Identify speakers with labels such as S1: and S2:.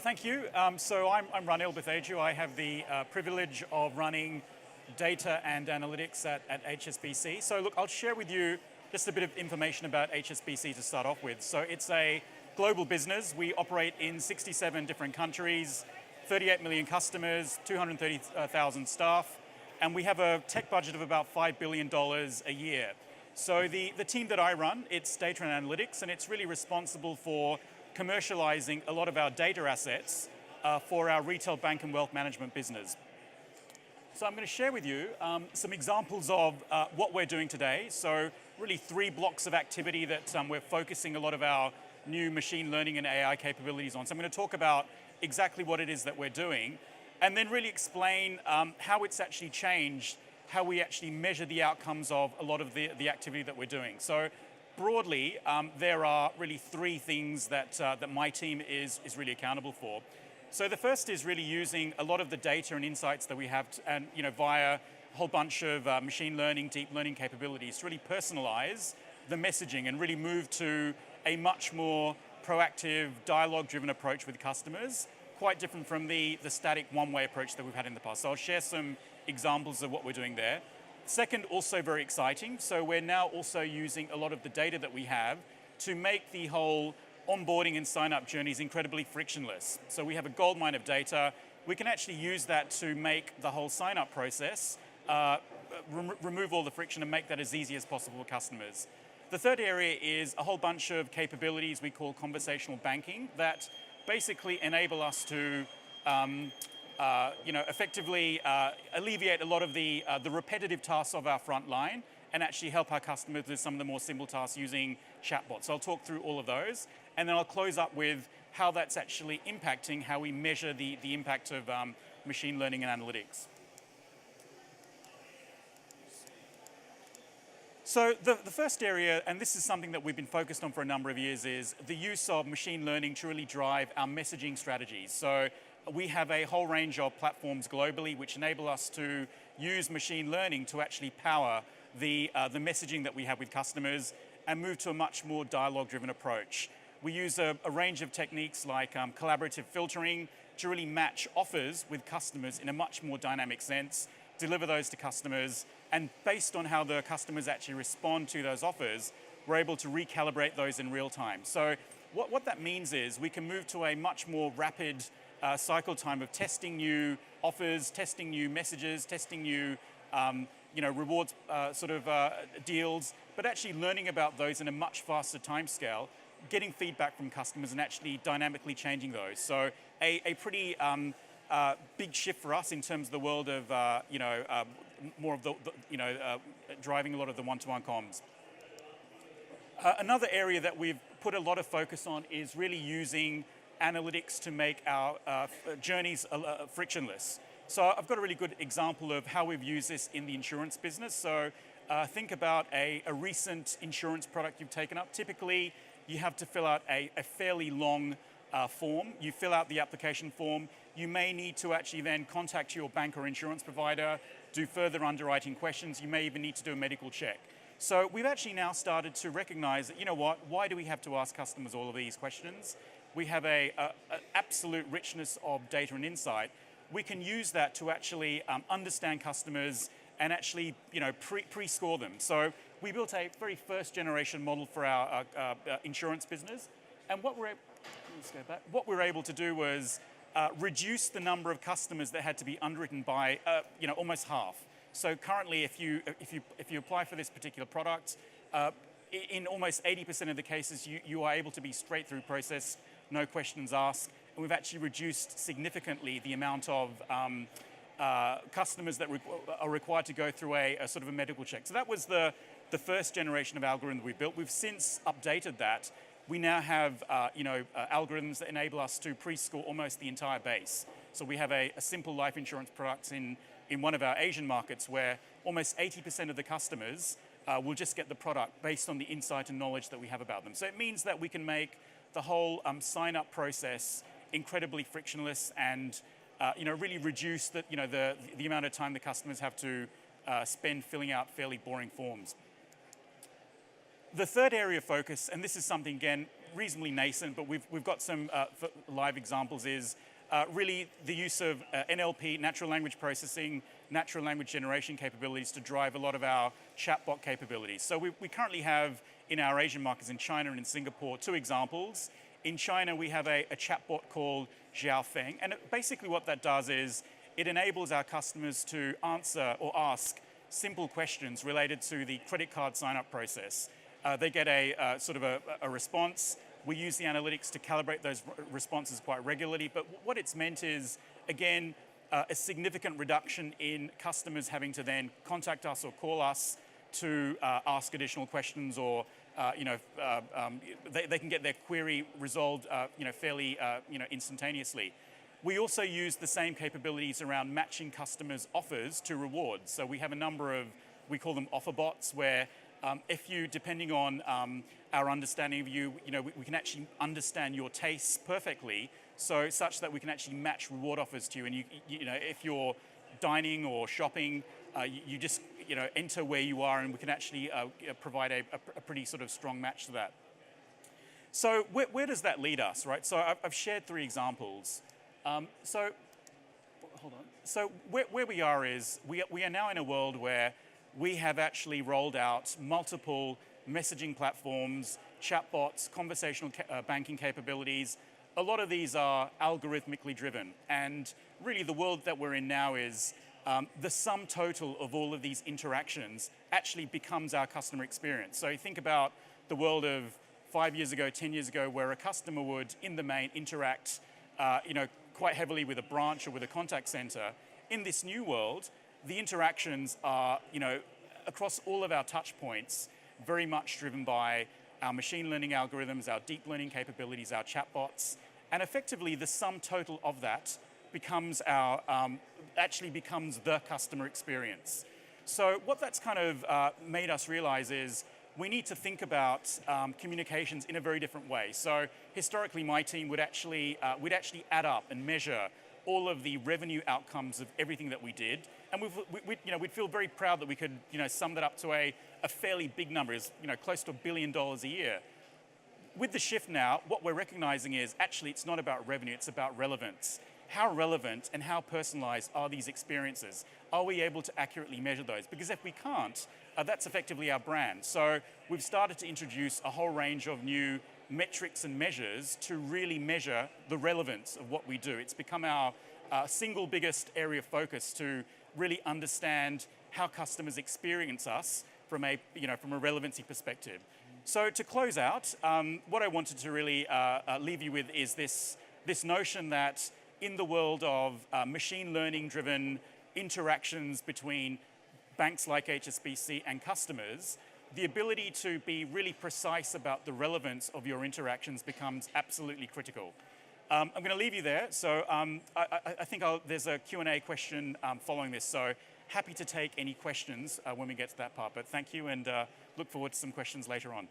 S1: Thank you. So I'm Ranil Boteju. I have the privilege of running data and analytics at Hsbc. So look, I'll share with you just a bit of information about Hsbc to start off with. So it's a global business. We operate in 67 different countries, 38 million customers, 230,000 staff, and we have a tech budget of about $5 billion a year. So the team that I run, it's data and analytics, and it's really responsible for commercializing a lot of our data assets for our retail bank and wealth management business. So I'm going to share with you some examples of what we're doing today. So really 3 blocks of activity that we're focusing a lot of our new machine learning and AI capabilities on. So I'm going to talk about exactly what it is that we're doing, and then really explain how it's actually changed, how we actually measure the outcomes of a lot of the activity that we're doing. So broadly, there are really 3 things that my team is really accountable for. So the first is really using a lot of the data and insights that we have and via a whole bunch of machine learning, deep learning capabilities to really personalize the messaging and really move to a much more proactive, dialogue-driven approach with customers, quite different from the static one-way approach that we've had in the past. So I'll share some examples of what we're doing there. Second, also very exciting, so we're now also using a lot of the data that we have to make the whole onboarding and sign-up journeys incredibly frictionless. So we have a goldmine of data. We can actually use that to make the whole sign-up process, remove all the friction and make that as easy as possible for customers. The third area is a whole bunch of capabilities we call conversational banking that basically enable us to effectively alleviate a lot of the repetitive tasks of our front line and actually help our customers with some of the more simple tasks using chatbots. So I'll talk through all of those, and then I'll close up with how that's actually impacting how we measure the impact of machine learning and analytics. So the first area, and this is something that we've been focused on for a number of years, is the use of machine learning to really drive our messaging strategies. So we have a whole range of platforms globally which enable us to use machine learning to actually power the messaging that we have with customers and move to a much more dialogue-driven approach. We use a range of techniques like collaborative filtering to really match offers with customers in a much more dynamic sense, deliver those to customers, and based on how the customers actually respond to those offers, we're able to recalibrate those in real time. So what that means is we can move to a much more rapid cycle time of testing new offers, testing new messages, testing new rewards deals, but actually learning about those in a much faster timescale, getting feedback from customers and actually dynamically changing those. So a pretty big shift for us in terms of the world of more of the driving a lot of the one-to-one comms. Another area that we've put a lot of focus on is really using analytics to make our journeys frictionless. So I've got a really good example of how we've used this in the insurance business. So think about a recent insurance product you've taken up. Typically, you have to fill out a fairly long form. You fill out the application form. You may need to actually then contact your bank or insurance provider, do further underwriting questions. You may even need to do a medical check. So we've actually now started to recognize that, why do we have to ask customers all of these questions? We have an absolute richness of data and insight. We can use that to actually understand customers and actually pre-score them. So we built a very first generation model for our insurance business. And what we're able to do was reduce the number of customers that had to be underwritten by almost half. So currently, if you apply for this particular product, in almost 80% of the cases, you are able to be straight through process, no questions asked. And we've actually reduced significantly the amount of customers that are required to go through a sort of a medical check. So that was the first generation of algorithm that we built. We've since updated that. We now have algorithms that enable us to pre-score almost the entire base. So we have a simple life insurance product in one of our Asian markets where almost 80% of the customers will just get the product based on the insight and knowledge that we have about them. So it means that we can make the whole sign-up process incredibly frictionless and really reduce the amount of time the customers have to spend filling out fairly boring forms. The third area of focus, and this is something, again, reasonably nascent, but we've got some live examples is really the use of NLP, natural language processing, natural language generation capabilities to drive a lot of our chatbot capabilities. So we currently have in our Asian markets in China and in Singapore 2 examples. In China, we have a chatbot called Xiaofeng, and basically what that does is it enables our customers to answer or ask simple questions related to the credit card sign-up process. They get a sort of a response. We use the analytics to calibrate those responses quite regularly, but what it's meant is, again, a significant reduction in customers having to then contact us or call us to ask additional questions, or they can get their query resolved fairly instantaneously. We also use the same capabilities around matching customers' offers to rewards. So we have a number of, we call them offer bots, where if you, depending on our understanding of you, we can actually understand your tastes perfectly, so such that we can actually match reward offers to you. And if you're dining or shopping, you just enter where you are, and we can actually provide a pretty sort of strong match to that. So where does that lead us, right? So I've shared 3 examples. So hold on. So where we are is we are now in a world where we have actually rolled out multiple messaging platforms, chatbots, conversational banking capabilities. A lot of these are algorithmically driven, and really the world that we're in now is the sum total of all of these interactions actually becomes our customer experience. So you think about the world of 5 years ago, 10 years ago, where a customer would, in the main, interact quite heavily with a branch or with a contact center. In this new world, the interactions are, across all of our touch points, very much driven by our machine learning algorithms, our deep learning capabilities, our chatbots, and effectively the sum total of that becomes actually becomes the customer experience. So what that's kind of made us realize is we need to think about communications in a very different way. So historically, my team would actually add up and measure all of the revenue outcomes of everything that we did, and we'd feel very proud that we could sum that up to a fairly big number, is close to $1 billion a year. With the shift now, what we're recognizing is actually it's not about revenue, it's about relevance. How relevant and how personalized are these experiences? Are we able to accurately measure those? Because if we can't, that's effectively our brand. So we've started to introduce a whole range of new metrics and measures to really measure the relevance of what we do. It's become our single biggest area of focus to really understand how customers experience us from a relevancy perspective. So to close out, what I wanted to really leave you with is this notion that in the world of machine learning driven interactions between banks like HSBC and customers, the ability to be really precise about the relevance of your interactions becomes absolutely critical. I'm going to leave you there. So I think there's a Q&A question following this. So happy to take any questions when we get to that part. But thank you, and look forward to some questions later on.